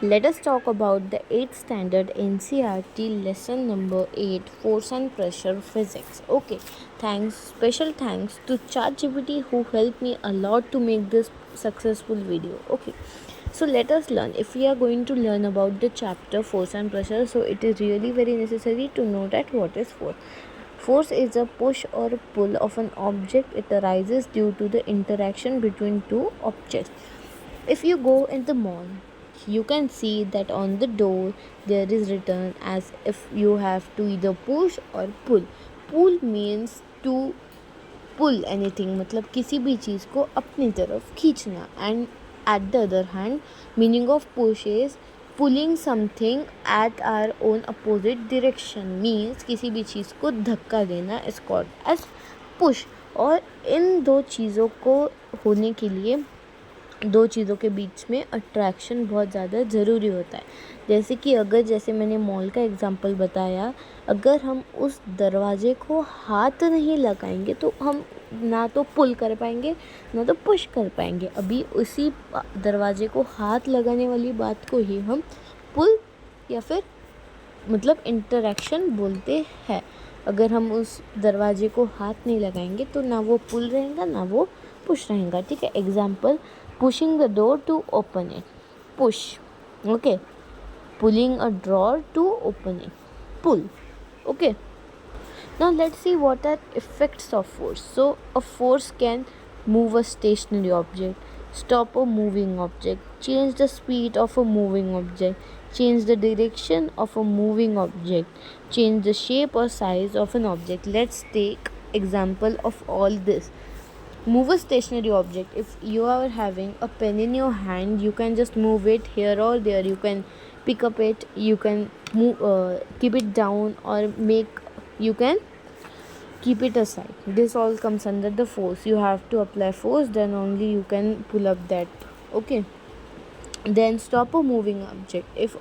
Let us talk about the 8th standard NCERT lesson number 8, force and pressure physics. Okay, special thanks to ChatGPT who helped me a lot to make this successful video. Okay, so let us learn. If we are going to learn about the chapter force and pressure, so it is really very necessary to know that what is force. Force is a push or pull of an object. It arises due to the interaction between two objects. If you go in the mall, you can see that on the door there is written as if you have to either push or pull. Pull means to pull anything, मतलब किसी भी चीज़ को अपनी तरफ खींचना. And at the other hand, meaning of push is pulling something at our own opposite direction, means किसी भी चीज़ को धक्का देना is called as push. और इन दो चीज़ों को होने के लिए दो चीज़ों के बीच में अट्रैक्शन बहुत ज़्यादा ज़रूरी होता है. जैसे मैंने मॉल का एग्जांपल बताया, अगर हम उस दरवाजे को हाथ नहीं लगाएंगे तो हम ना तो पुल कर पाएंगे ना तो पुश कर पाएंगे. अभी उसी दरवाजे को हाथ लगाने वाली बात को ही हम पुल या फिर मतलब इंटरेक्शन बोलते हैं. अगर हम उस दरवाजे को हाथ नहीं लगाएंगे तो ना वो पुल रहेगा ना वो पुश रहेगा. ठीक है. Example, pushing the door to open it, push. Okay, pulling a drawer to open it, pull. Okay, now let's see what are effects of force. So a force can move a stationary object, stop a moving object, change the speed of a moving object, change the direction of a moving object, change the shape or size of an object. Let's take example of all this. Move a stationary object. If you are having a pen in your hand, you can just move it here or there. You can pick up it, you can move, keep it down, or you can keep it aside. This all comes under the force. You have to apply force, then only you can pull up that. Okay, then stop a moving object. If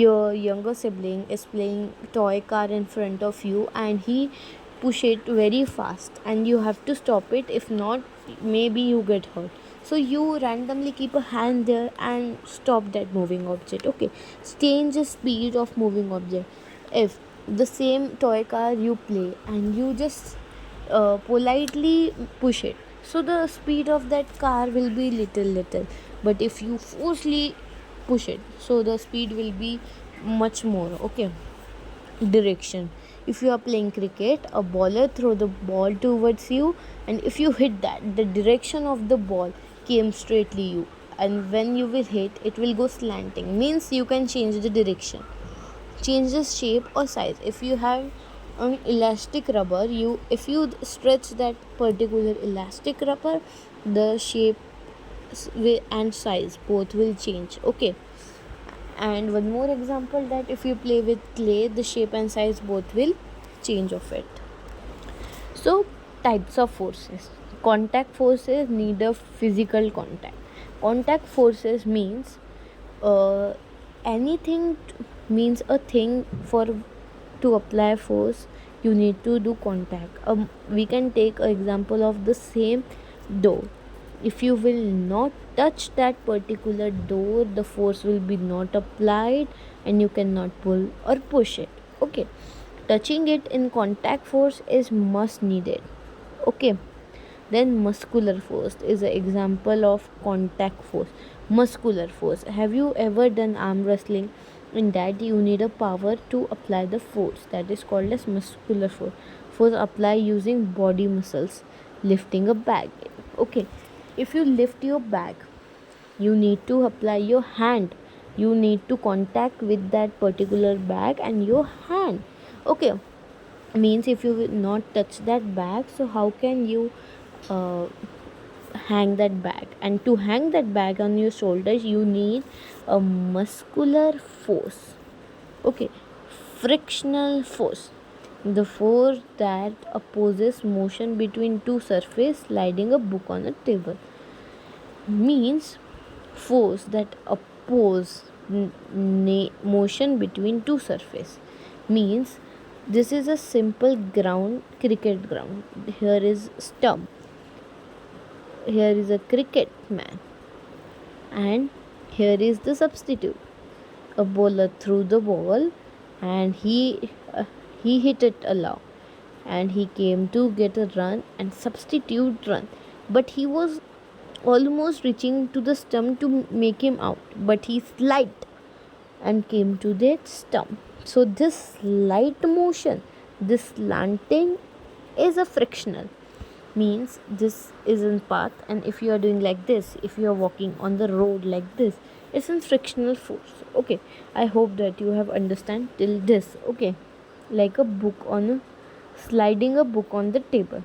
your younger sibling is playing toy car in front of you and he push it very fast and you have to stop it, if not maybe you get hurt, so you randomly keep a hand there and stop that moving object. Okay, change the speed of moving object. If the same toy car you play and you just politely push it, so the speed of that car will be little, but if you forcefully push it, so the speed will be much more. Okay, direction. If you are playing cricket, a bowler throw the ball towards you, and if you hit that, the direction of the ball came straightly you, and when you will hit, it will go slanting, means you can change the direction, change the shape or size. If you have an elastic rubber, if you stretch that particular elastic rubber, the shape and size both will change. Okay, and one more example, that if you play with clay, the shape and size both will change of it. So types of forces. Contact forces need a physical contact. Contact forces means anything means a thing for to apply force you need to do contact. We can take an example of the same door. If you will not touch that particular door, the force will be not applied and you cannot pull or push it. Okay, touching it in contact force is must needed. Okay, then muscular force is an example of contact force. Muscular force, have you ever done arm wrestling? In that you need a power to apply the force, that is called as muscular force. Force apply using body muscles. Lifting a bag. Okay, if you lift your bag, you need to apply your hand, you need to contact with that particular bag and your hand. Okay, means if you will not touch that bag, so how can you hang that bag? And to hang that bag on your shoulders, you need a muscular force. Okay, frictional force, the force that opposes motion between two surfaces, sliding a book on a table, means force that oppose motion between two surfaces. Means this is a simple ground, cricket ground. Here is stump, here is a cricket man, and here is the substitute. a bowler threw the ball and he hit it along, and he came to get a run and substitute run, but he was almost reaching to the stump to make him out, but he slid and came to that stump. So this slight motion, this slanting, is a frictional, means this is in path, and if you are doing like this, if you are walking on the road like this, it's in frictional force. Okay, I hope that you have understand till this. Okay, like a book on a sliding a book on the table.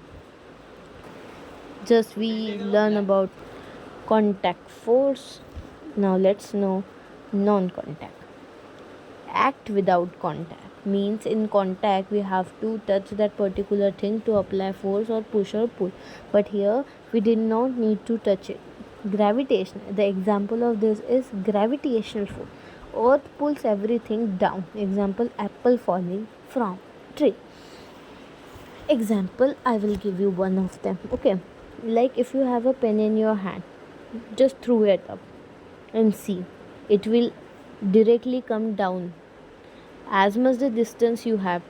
Just we learn about contact force. Now let's know non-contact. Act without contact means in contact we have to touch that particular thing to apply force or push or pull, but here we did not need to touch it. Gravitation, the example of this is gravitational force. Earth pulls everything down. Example, apple falling from tree. Example, I will give you one of them. Okay, like if you have a pen in your hand, just throw it up and see, it will directly come down as much the distance you have.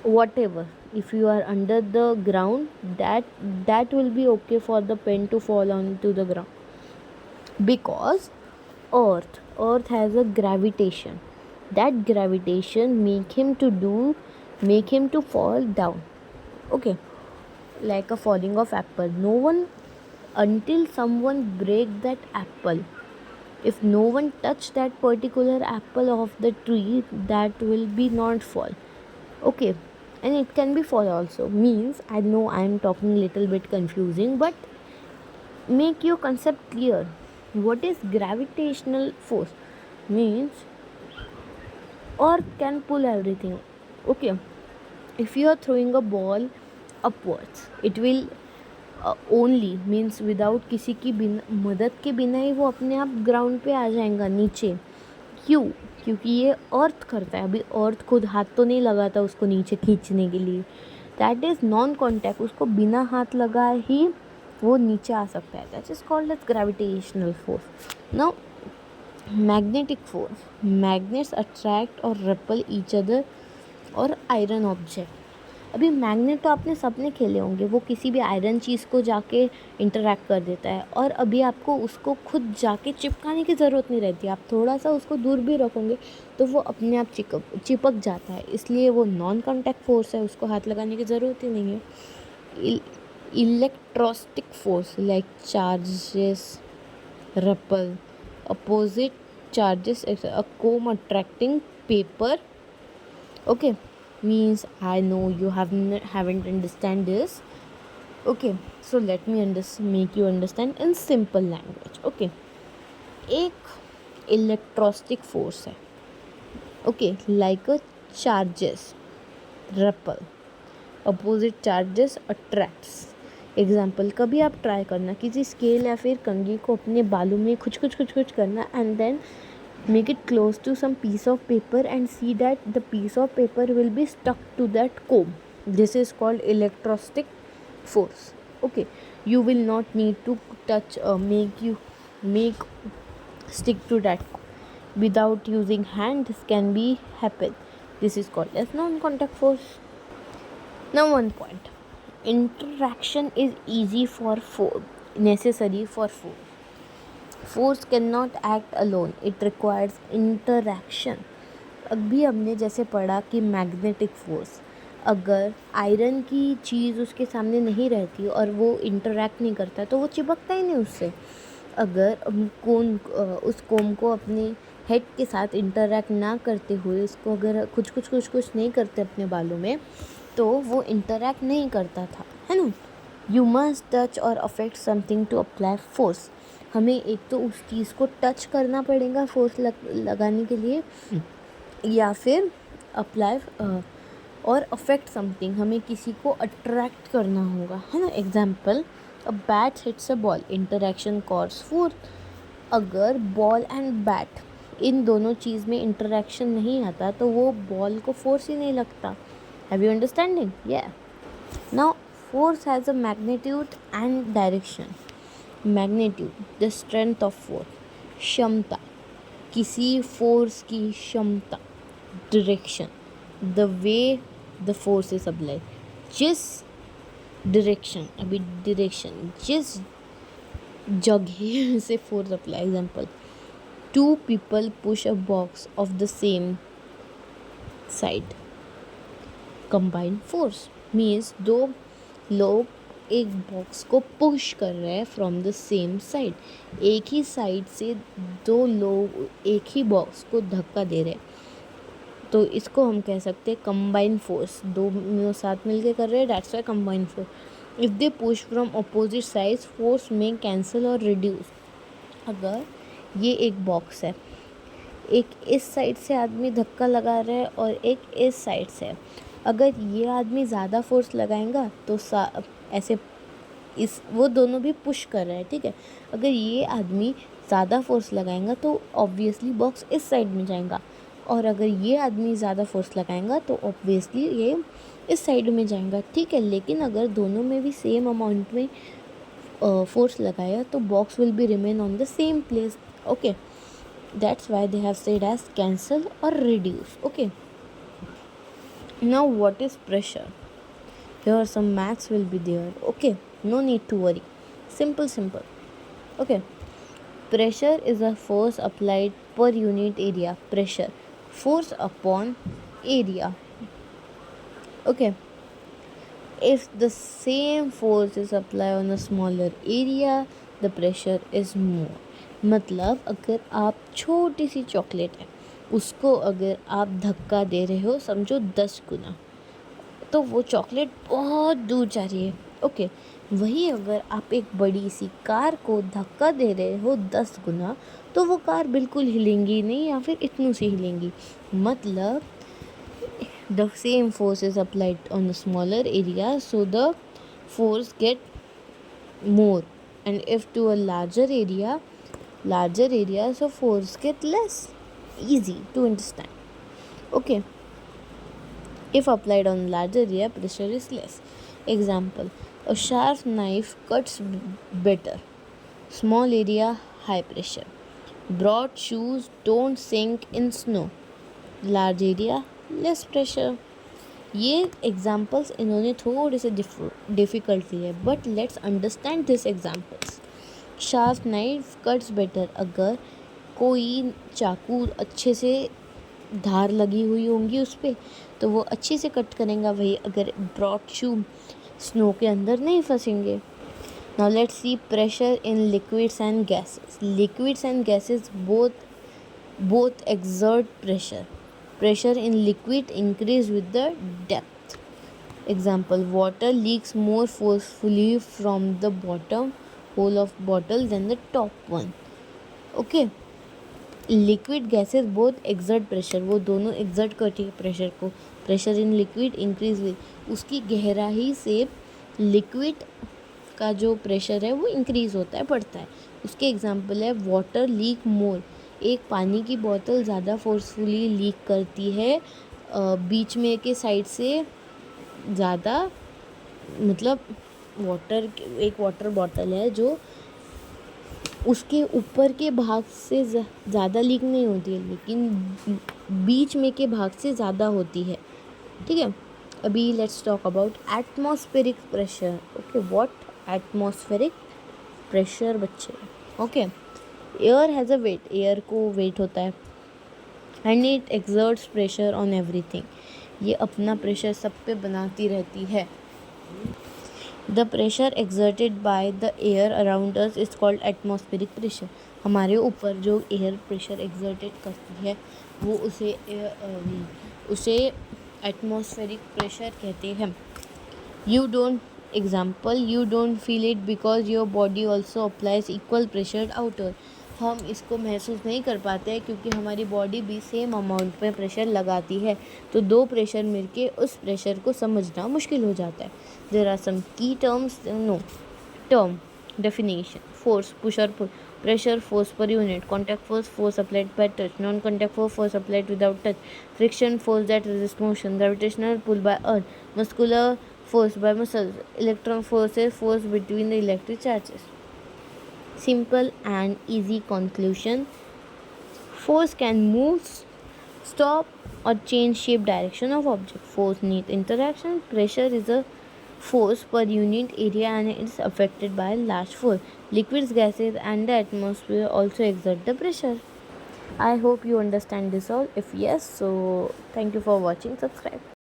Whatever, if you are under the ground, that will be okay for the pen to fall onto the ground, because earth has a gravitation. That gravitation make him to fall down. Okay, like a falling of apple, no one, until someone break that apple, if no one touch that particular apple of the tree, that will be not fall. Okay, and it can be fall also, means I know I am talking little bit confusing, but make your concept clear. What is gravitational force? Means earth can pull everything. Okay, if you are throwing a ball upwards, it will only means without किसी की मदद के बिना ही वो अपने आप ground पे आ जाएगा नीचे. क्यों? क्योंकि ये अर्थ करता है. अभी अर्थ खुद हाथ तो नहीं लगाता उसको नीचे खींचने के लिए. That is non contact. उसको बिना हाथ लगाए ही वो नीचे आ सकता है. That is called as gravitational force. Now magnetic force. Magnets attract और रिपल ईच अदर और आयरन ऑब्जेक्ट. अभी मैग्नेट तो आपने सबने खेले होंगे, वो किसी भी आयरन चीज़ को जाके इंटरैक्ट कर देता है, और अभी आपको उसको खुद जाके चिपकाने की ज़रूरत नहीं रहती. आप थोड़ा सा उसको दूर भी रखोगे तो वो अपने आप चिपक जाता है. इसलिए वो नॉन कॉन्टैक्ट फोर्स है, उसको हाथ लगाने की ज़रूरत ही नहीं है. Electrostatic force like charges, repel, opposite charges, a comb attracting paper. Okay, means I know you haven't understand this. Okay, so let me make you understand in simple language. Okay, एक इलेक्ट्रोस्टिक फोर्स है. Okay, like अ charges, repel, opposite charges attracts. Example, कभी आप try करना किसी scale या फिर कंघी को अपने बालों में कुछ करना, and then make it close to some piece of paper and see that the piece of paper will be stuck to that comb. This is called electrostatic force. Okay, you will not need to touch make stick to that without using hand. This can be happen. This is called as non-contact force. Now one point, interaction is easy for necessary for force. Force can not act alone, it requires interaction. अभी हमने जैसे पढ़ा कि magnetic force, अगर iron की चीज़ उसके सामने नहीं रहती और वो इंटरैक्ट नहीं करता तो वो चिपकता ही नहीं उससे. अगर उस कोम को अपने हेड के साथ इंटरैक्ट ना करते हुए उसको अगर कुछ नहीं करते अपने बालों में, तो वो इंटरैक्ट नहीं करता था, है ना. यू मस्ट टच और affect something to apply force. हमें एक तो उस चीज़ को टच करना पड़ेगा फोर्स लगाने के लिए, या फिर अप्लाई और अफेक्ट समथिंग, हमें किसी को अट्रैक्ट करना होगा, है ना. Example, a bat hits a ball, interaction cause force. अगर बॉल एंड बैट इन दोनों चीज़ में इंटरैक्शन नहीं आता तो वो बॉल को फोर्स ही नहीं लगता. Have you understanding? Yeah. Now force has a magnitude and direction. Magnitude, the strength of force, क्षमता. किसी फोर्स की क्षमता, direction, the way the force is applied, जिस डायरेक्शन, अभी डायरेक्शन, जिस जगह से force apply. Example, two people push a box of the same side. Combined force means दो लोग एक बॉक्स को पुश कर रहे हैं फ्रॉम द सेम साइड. एक ही साइड से दो लोग एक ही बॉक्स को धक्का दे रहे हैं, तो इसको हम कह सकते हैं कंबाइंड फोर्स. दो साथ मिलके कर रहे हैं, that's why combined force. If they push from opposite sides, force में कैंसिल और रिड्यूस. अगर ये एक बॉक्स है, एक इस साइड से आदमी धक्का लगा रहा है और एक इस साइड से, अगर ये आदमी ज़्यादा फोर्स लगाएगा तो ऐसे इस वो दोनों भी पुश कर रहे हैं, ठीक है. अगर ये आदमी ज़्यादा फोर्स लगाएगा तो ऑब्वियसली बॉक्स इस साइड में जाएगा, और अगर ये आदमी ज़्यादा फोर्स लगाएगा तो ऑब्वियसली ये इस साइड में जाएगा, ठीक है. लेकिन अगर दोनों में भी सेम अमाउंट में फोर्स लगाया तो box will be remain on the same place. Okay, that's why they have said as cancel or reduce. Okay, now what is pressure? Here some maths will be there. Okay, no need to worry, simple. Okay, pressure is a force applied per unit area. Pressure, force upon area. Okay, if the same force is applied on a smaller area, the pressure is more. मतलब अगर आप छोटी सी chocolate है, उसको अगर आप धक्का दे रहे हो समझो 10 गुना, तो वो चॉकलेट बहुत दूर जा रही है. ओके, वही अगर आप एक बड़ी सी कार को धक्का दे रहे हो 10 गुना, तो वो कार बिल्कुल हिलेंगी नहीं या फिर इतनी सी हिलेंगी. मतलब the same force is applied on a smaller area, so the force get more, and if to a larger area, so force get less. Easy to understand. Okay, if applied on larger area, pressure is less. Example, a sharp knife cuts better, small area, high pressure. Broad shoes don't sink in snow, large area, less pressure. ये examples इन्होंने थोड़े से difficult लिए, but let's understand this examples. Sharp knife cuts better, अगर कोई चाकू अच्छे से धार लगी हुई होंगी उस पर तो वो अच्छे से कट करेंगे. वही अगर ब्रॉड शू स्नो के अंदर नहीं फंसेंगे. Now let's see pressure in liquids and gases. Liquids and gases both exert pressure. Pressure in liquid increase with the depth. Example, water leaks more forcefully from the bottom hole of bottle than the top one. Okay, liquid gases both exert pressure. वो दोनों exert करती है pressure को. Pressure in liquid increase with, उसकी गहराई से liquid का जो प्रेशर है वो इंक्रीज़ होता है, बढ़ता है. उसके एग्जाम्पल है वाटर लीक मोर. एक पानी की बोतल ज़्यादा फोर्सफुली लीक करती है बीच में के साइड से ज़्यादा. मतलब एक वाटर बॉटल है जो उसके ऊपर के भाग से ज़्यादा लीक नहीं होती है, लेकिन बीच में के भाग से ज़्यादा होती है, ठीक है. अभी let's talk about atmospheric pressure. Okay, what atmospheric pressure बच्चे. Okay, air has a weight. Air को वेट होता है. And it exerts pressure on everything. ये अपना प्रेशर सब पे बनाती रहती है. The pressure exerted by the air around us is called atmospheric pressure. हमारे ऊपर जो एयर प्रेशर एक्सर्टेड करती है वो उसे एटमॉस्फेरिक प्रेशर कहते हैं. You don't feel it because your body also applies equal pressure outer. हम इसको महसूस नहीं कर पाते हैं क्योंकि हमारी बॉडी भी सेम अमाउंट में प्रेशर लगाती है, तो दो प्रेशर मिलके उस प्रेशर को समझना मुश्किल हो जाता है. देयर आर सम की term definition. Force, push or pull. Pressure, force per unit. Contact force, force applied by touch. Non-contact force applied without touch. Friction, force that resists motion. Gravitational pull by earth. Muscular force by muscles. Electron force is force between the electric charges. Simple and easy conclusion. Force can move, stop, or change shape direction of object. Force need interaction. Pressure is a force per unit area and it is affected by large force. Liquids, gases, and the atmosphere also exert the pressure. I hope you understand this all. If yes, so thank you for watching. Subscribe.